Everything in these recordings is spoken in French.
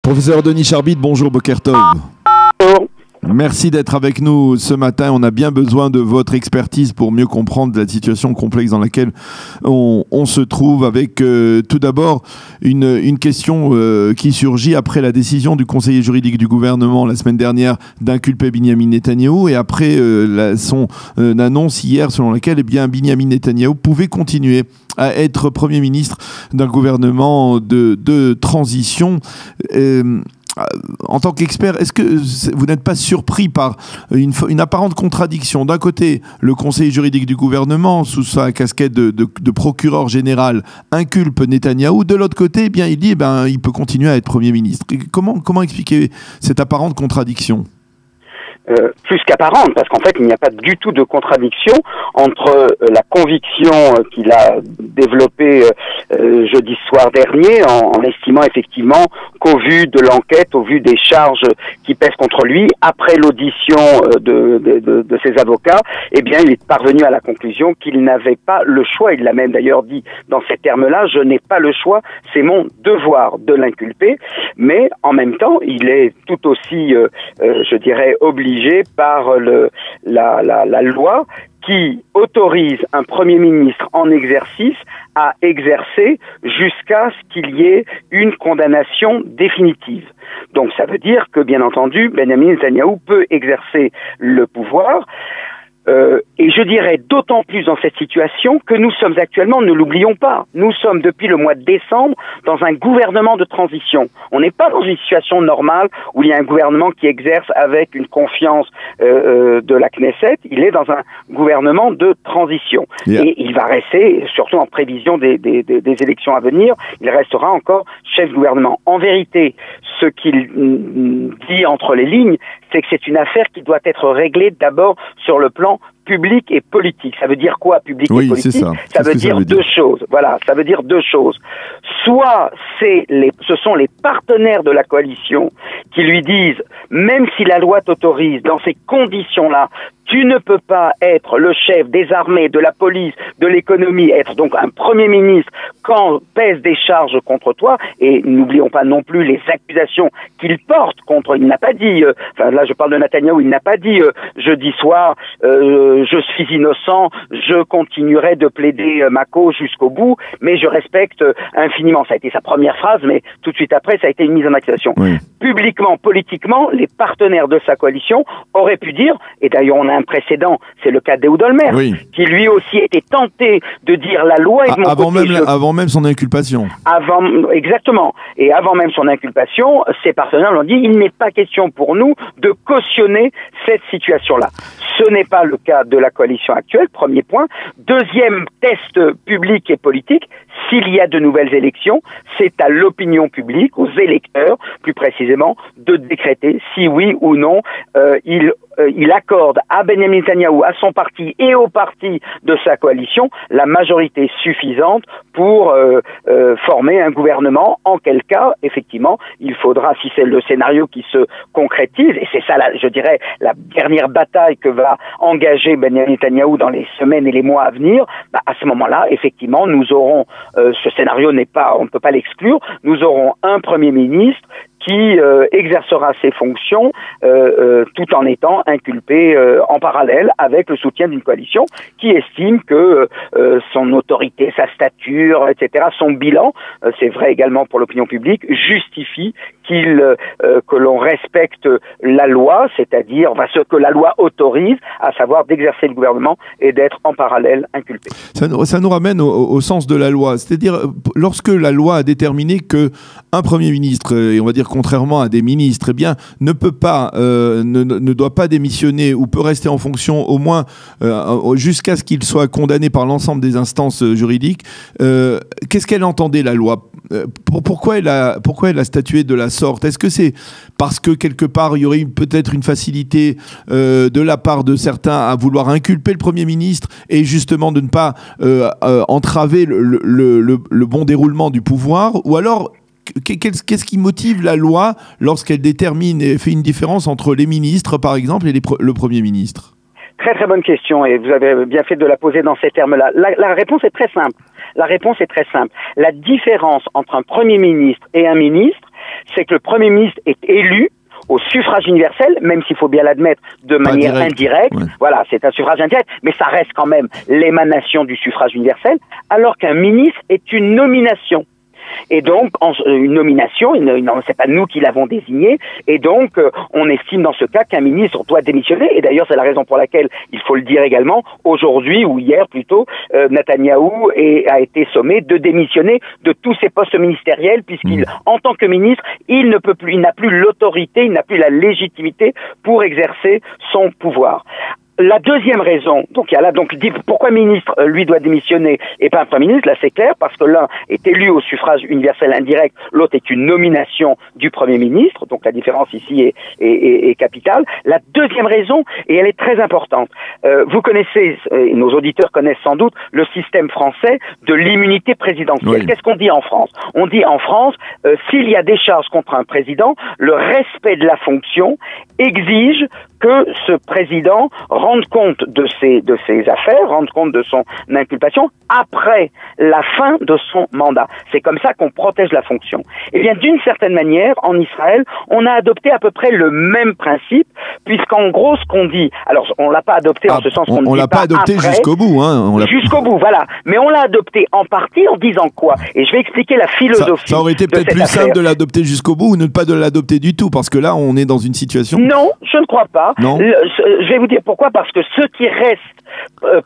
Professeur Denis Charbit, bonjour, Boker Tov. Merci d'être avec nous ce matin. On a bien besoin de votre expertise pour mieux comprendre la situation complexe dans laquelle on se trouve, avec tout d'abord une question qui surgit après la décision du conseiller juridique du gouvernement la semaine dernière d'inculper Binyamin Netanyahou, et après son annonce hier selon laquelle Binyamin Netanyahou pouvait continuer à être Premier ministre d'un gouvernement de transition. En tant qu'expert, est-ce que vous n'êtes pas surpris par une apparente contradiction? D'un côté, le conseiller juridique du gouvernement, sous sa casquette de procureur général, inculpe Netanyahou. De l'autre côté, il dit il peut continuer à être Premier ministre. Comment expliquer cette apparente contradiction? Plus qu'apparente, parce qu'en fait, il n'y a pas du tout de contradiction entre la conviction qu'il a développée jeudi soir dernier, en estimant effectivement qu'au vu de l'enquête, au vu des charges qui pèsent contre lui, après l'audition de ses avocats, il est parvenu à la conclusion qu'il n'avait pas le choix. Il l'a même d'ailleurs dit dans ces termes-là: je n'ai pas le choix, c'est mon devoir de l'inculper. Mais en même temps, il est tout aussi, je dirais, obligé par la loi qui autorise un Premier ministre en exercice à exercer jusqu'à ce qu'il y ait une condamnation définitive. Donc ça veut dire que, bien entendu, Binyamin Netanyahou peut exercer le pouvoir. Et je dirais d'autant plus dans cette situation que nous sommes actuellement, ne l'oublions pas, nous sommes depuis le mois de décembre dans un gouvernement de transition. On n'est pas dans une situation normale où il y a un gouvernement qui exerce avec une confiance de la Knesset. Il est dans un gouvernement de transition. Yeah. Et il va rester, surtout en prévision des élections à venir, il restera encore chef de gouvernement. En vérité, ce qu'il dit entre les lignes, c'est que c'est une affaire qui doit être réglée d'abord sur le plan public et politique. Ça veut dire quoi, public et politique? Ça veut dire deux choses. Voilà, ça veut dire deux choses. Soit ce sont les partenaires de la coalition qui lui disent, même si la loi t'autorise, dans ces conditions-là, tu ne peux pas être le chef des armées, de la police, de l'économie, être donc un Premier ministre quand pèsent des charges contre toi. Et n'oublions pas non plus les accusations qu'il porte contre. Il n'a pas dit, là je parle de Netanyahou, il n'a pas dit jeudi soir, je suis innocent, je continuerai de plaider ma cause jusqu'au bout, mais je respecte infiniment. Ça a été sa première phrase, mais tout de suite après, ça a été une mise en accusation. Oui. Publiquement, politiquement, les partenaires de sa coalition auraient pu dire, et d'ailleurs on a un précédent, c'est le cas d'Ehud Olmert, oui, qui lui aussi était tenté de dire la loi est de mon côté. Avant même son inculpation. Exactement. Et avant même son inculpation, ses partenaires l'ont dit, il n'est pas question pour nous de cautionner cette situation-là. Ce n'est pas le cas de la coalition actuelle, premier point. Deuxième test public et politique, s'il y a de nouvelles élections, c'est à l'opinion publique, aux électeurs, plus précisément, de décréter si oui ou non il accorde à Binyamin Netanyahou, à son parti et au parti de sa coalition la majorité suffisante pour former un gouvernement, en quel cas, effectivement, il faudra, si c'est le scénario qui se concrétise, et c'est ça, je dirais, la dernière bataille que va engager Binyamin Netanyahou dans les semaines et les mois à venir, à ce moment-là, effectivement, nous aurons, ce scénario on ne peut pas l'exclure, nous aurons un Premier ministre qui exercera ses fonctions tout en étant inculpé en parallèle avec le soutien d'une coalition qui estime que son autorité, sa stature, etc., son bilan, c'est vrai également pour l'opinion publique, justifie que l'on respecte la loi, c'est-à-dire ce que la loi autorise, à savoir d'exercer le gouvernement et d'être en parallèle inculpé. Ça nous ramène au sens de la loi, c'est-à-dire lorsque la loi a déterminé qu'un Premier ministre, et on va dire contrairement à des ministres, ne peut pas, ne doit pas démissionner ou peut rester en fonction au moins jusqu'à ce qu'il soit condamné par l'ensemble des instances juridiques, qu'est-ce qu'elle entendait, la loi? Pourquoi elle a statué de la sorte? Est-ce que c'est parce que quelque part il y aurait peut-être une facilité de la part de certains à vouloir inculper le Premier ministre et justement de ne pas entraver le bon déroulement du pouvoir? Ou alors qu'est-ce qui motive la loi lorsqu'elle détermine et fait une différence entre les ministres, par exemple, et le Premier ministre? Très très bonne question, et vous avez bien fait de la poser dans ces termes-là. La réponse est très simple. La réponse est très simple. La différence entre un Premier ministre et un ministre, c'est que le Premier ministre est élu au suffrage universel, même s'il faut bien l'admettre de manière indirecte. Ouais. Voilà, c'est un suffrage indirect, mais ça reste quand même l'émanation du suffrage universel, alors qu'un ministre est une nomination. Et donc, une nomination, c'est pas nous qui l'avons désigné, et donc on estime dans ce cas qu'un ministre doit démissionner, et d'ailleurs c'est la raison pour laquelle, il faut le dire également, aujourd'hui, ou hier plutôt, Netanyahou a été sommé de démissionner de tous ses postes ministériels, puisqu'il, en tant que ministre, il n'a plus l'autorité, il n'a plus la légitimité pour exercer son pouvoir. La deuxième raison, donc il y a là, donc dit pourquoi le ministre lui doit démissionner et pas un premier ministre, là c'est clair, parce que l'un est élu au suffrage universel indirect, l'autre est une nomination du Premier ministre, donc la différence ici est capitale. La deuxième raison, et elle est très importante, vous connaissez, et nos auditeurs connaissent sans doute, le système français de l'immunité présidentielle. Oui. Qu'est-ce qu'on dit en France? On dit en France, s'il y a des charges contre un président, le respect de la fonction exige que ce président rende compte de ses affaires, rende compte de son inculpation après la fin de son mandat. C'est comme ça qu'on protège la fonction. Eh bien, d'une certaine manière, en Israël, on a adopté à peu près le même principe, puisqu'en gros, ce qu'on dit, alors on l'a pas adopté en ce sens qu'on ne dit pas. On l'a pas adopté jusqu'au bout, hein. Jusqu'au bout, voilà. Mais on l'a adopté en partie en disant quoi? Et je vais expliger la philosophie. Ça aurait été peut-être plus simple de l'adopter jusqu'au bout ou ne pas de l'adopter du tout, parce que là, on est dans une situation. Non, je ne crois pas. Non. Je vais vous dire pourquoi, parce que ce qui reste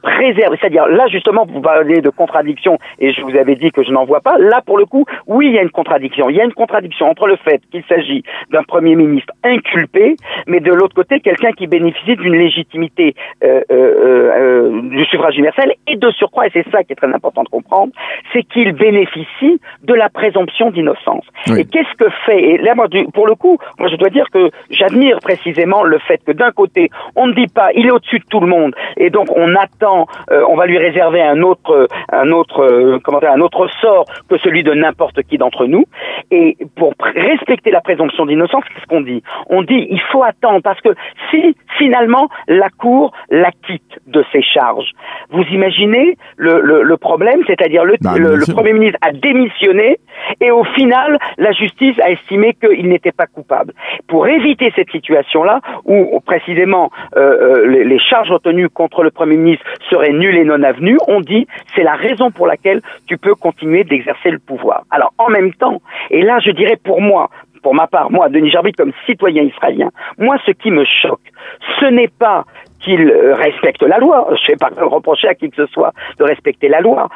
préserve, c'est-à-dire là justement vous parlez de contradiction et je vous avais dit que je n'en vois pas, là pour le coup oui il y a une contradiction entre le fait qu'il s'agit d'un Premier ministre inculpé, mais de l'autre côté quelqu'un qui bénéficie d'une légitimité du suffrage universel, et de surcroît, et c'est ça qui est très important de comprendre, c'est qu'il bénéficie de la présomption d'innocence. Oui. Et qu'est-ce que fait, et là moi pour le coup, moi je dois dire que j'admire précisément le fait que d'un côté on ne dit pas il est au-dessus de tout le monde et donc on attend, on va lui réserver un autre sort que celui de n'importe qui d'entre nous. Et pour respecter la présomption d'innocence, qu'est-ce qu'on dit? On dit il faut attendre, parce que si finalement la Cour l'acquitte de ses charges, vous imaginez le problème, c'est-à-dire le Premier ministre a démissionné et au final la justice a estimé qu'il n'était pas coupable. Pour éviter cette situation-là, où précisément les charges retenues contre le Premier ministre seraient nulles et non avenues, on dit c'est la raison pour laquelle tu peux continuer d'exercer le pouvoir. Alors en même temps, et là je dirais pour ma part, moi, Denis Jarvit, comme citoyen israélien, moi ce qui me choque, ce n'est pas qu'il respecte la loi, je ne vais pas reprocher à qui que ce soit de respecter la loi,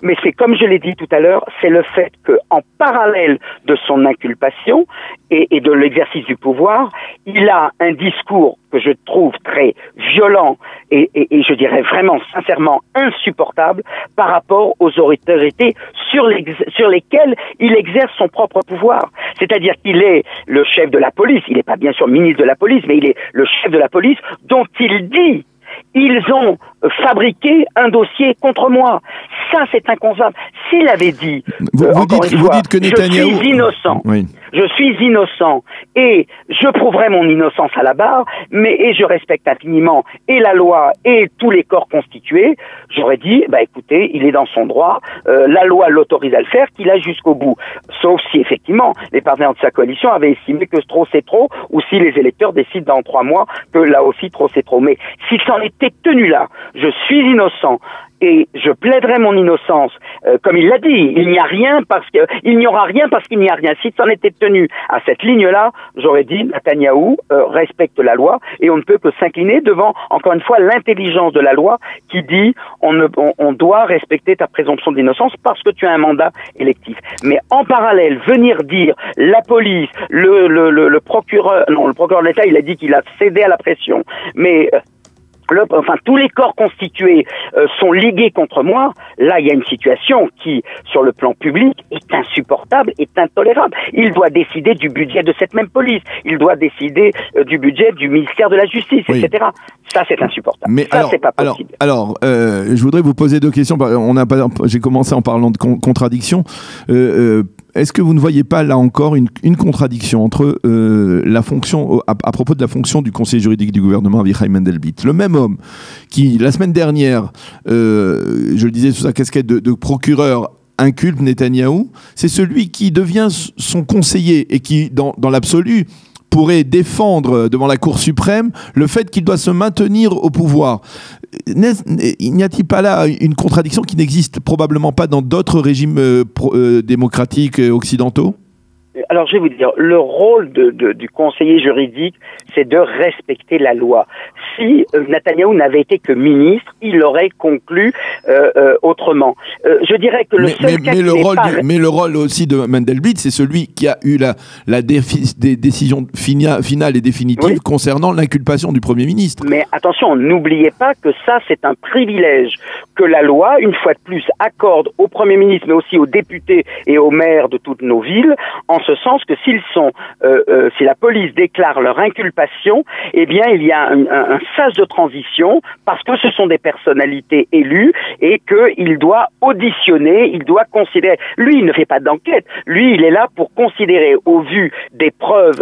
mais c'est comme je l'ai dit tout à l'heure, c'est le fait qu'en parallèle de son inculpation et de l'exercice du pouvoir, il a un discours que je trouve très violent et je dirais vraiment sincèrement insupportable par rapport aux autorités sur lesquelles il exerce son propre pouvoir. C'est-à-dire qu'il est le chef de la police, il n'est pas bien sûr ministre de la police, mais il est le chef de la police dont il dit ils ont fabriqué un dossier contre moi. Ça, c'est inconcevable. S'il avait dit, vous dites que Netanyahou... je suis innocent, oui. Je suis innocent et je prouverai mon innocence à la barre, et je respecte infiniment et la loi et tous les corps constitués, j'aurais dit, écoutez, il est dans son droit, la loi l'autorise à le faire, qu'il a jusqu'au bout. Sauf si, effectivement, les partenaires de sa coalition avaient estimé que trop c'est trop, ou si les électeurs décident dans 3 mois que là aussi trop c'est trop. Mais s'il s'en était tenu là, je suis innocent, et je plaiderai mon innocence, comme il l'a dit, il n'y aura rien parce qu'il n'y a rien. Si ça en était tenu à cette ligne-là, j'aurais dit, Netanyahou respecte la loi, et on ne peut que s'incliner devant, encore une fois, l'intelligence de la loi qui dit on doit respecter ta présomption d'innocence parce que tu as un mandat électif. Mais en parallèle, venir dire la police, le procureur de l'État, il a dit qu'il a cédé à la pression, mais tous les corps constitués sont ligués contre moi. Là, il y a une situation qui, sur le plan public, est insupportable, est intolérable. Il doit décider du budget de cette même police. Il doit décider du budget du ministère de la Justice, oui. Etc. Ça, c'est insupportable. Mais ça, c'est pas possible. Alors, je voudrais vous poser 2 questions. J'ai commencé en parlant de contradiction. Est-ce que vous ne voyez pas là encore une contradiction entre la fonction, à propos de la fonction du conseiller juridique du gouvernement Avichai Mendelblit, le même homme qui, la semaine dernière, je le disais sous sa casquette de procureur, inculpe Netanyahou, c'est celui qui devient son conseiller et qui, dans l'absolu, pourrait défendre devant la Cour suprême le fait qu'il doit se maintenir au pouvoir. N'y a-t-il pas là une contradiction qui n'existe probablement pas dans d'autres régimes démocratiques occidentaux ? Alors, je vais vous dire, le rôle du conseiller juridique, c'est de respecter la loi. Si Netanyahou n'avait été que ministre, il aurait conclu autrement. Je dirais que mais le rôle aussi de Mandelblit, c'est celui qui a eu la décision finale et définitive concernant l'inculpation du Premier ministre. Mais attention, n'oubliez pas que ça, c'est un privilège que la loi, une fois de plus, accorde au Premier ministre, mais aussi aux députés et aux maires de toutes nos villes, en ce sens que si la police déclare leur inculpation, eh bien il y a un sas de transition parce que ce sont des personnalités élues et qu'il doit auditionner, il doit considérer. Lui, il ne fait pas d'enquête. Lui, il est là pour considérer, au vu des preuves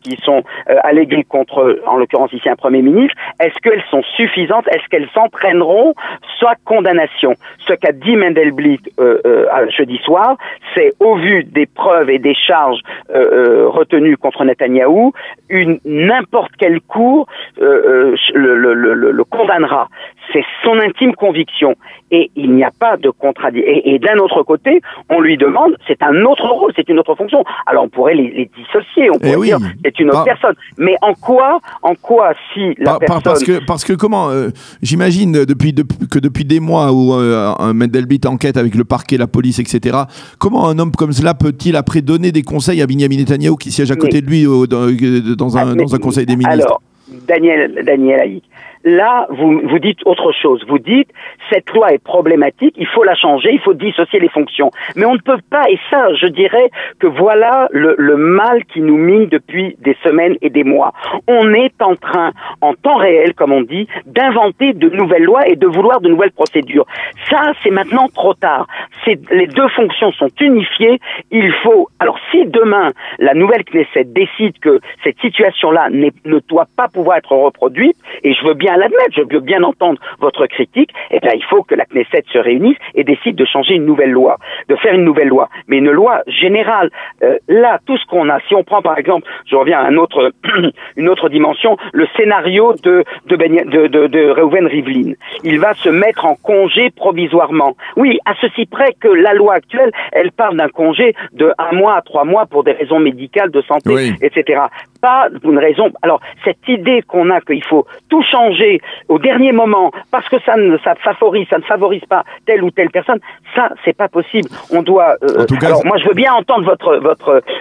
qui sont alléguées contre, en l'occurrence ici, un Premier ministre, est-ce qu'elles sont suffisantes, est-ce qu'elles s'entraîneront soit condamnation. Ce qu'a dit Mandelblit jeudi soir, c'est au vu des preuves et des charges retenues contre Netanyahou, n'importe quelle cour le condamnera. C'est son intime conviction. Et il n'y a pas de contradiction. Et d'un autre côté, on lui demande, c'est un autre rôle, c'est une autre fonction. Alors on pourrait les dissocier, on pourrait dire c'est une autre personne. Mais en quoi si la personne... Parce que comment j'imagine que depuis des mois où un Mandelblit enquête avec le parquet, la police, etc., comment un homme comme cela peut-il après donner des conseils à Binyamin Netanyahou qui siège à côté de lui dans un conseil des ministres? Alors, Daniel Haïk, là, vous dites autre chose. Vous dites, cette loi est problématique, il faut la changer, il faut dissocier les fonctions. Mais on ne peut pas, et ça, je dirais que voilà le mal qui nous mine depuis des semaines et des mois. On est en train, en temps réel, comme on dit, d'inventer de nouvelles lois et de vouloir de nouvelles procédures. Ça, c'est maintenant trop tard. Les deux fonctions sont unifiées. Il faut... Alors, si demain, la nouvelle Knesset décide que cette situation-là ne doit pas pouvoir être reproduite, et je veux bien l'admettre, je veux bien entendre votre critique, eh bien, il faut que la Knesset se réunisse et décide de changer une nouvelle loi, de faire une nouvelle loi, mais une loi générale. Là, tout ce qu'on a, si on prend par exemple, je reviens à une autre dimension, le scénario de Reuven Rivlin. Il va se mettre en congé provisoirement. Oui, à ceci près que la loi actuelle, elle parle d'un congé de 1 mois à 3 mois pour des raisons médicales, de santé, etc. Pas une raison... Alors, cette idée qu'on a qu'il faut tout changer au dernier moment parce que ça ne favorise pas telle ou telle personne, ça, c'est pas possible. On doit... alors, moi, je veux bien entendre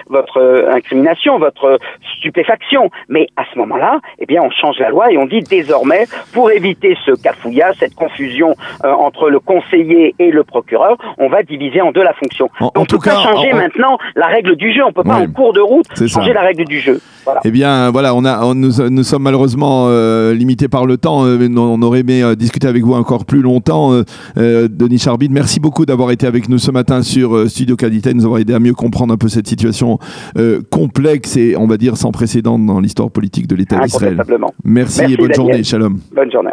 votre incrimination, votre stupéfaction, mais à ce moment-là, eh bien, on change la loi et on dit désormais, pour éviter ce cafouillage, cette confusion entre le conseiller et le procureur, on va diviser en deux la fonction. Donc, on peut pas changer maintenant la règle du jeu. On peut pas en cours de route changer la règle du jeu. Voilà. Eh bien, voilà, nous sommes malheureusement limités par le temps. On aurait aimé discuter avec vous encore plus longtemps. Denis Charbit, merci beaucoup d'avoir été avec nous ce matin sur Studio Qualité, nous avoir aidé à mieux comprendre un peu cette situation complexe et, on va dire, sans précédent dans l'histoire politique de l'État d'Israël. Merci et bonne journée. Shalom. Bonne journée.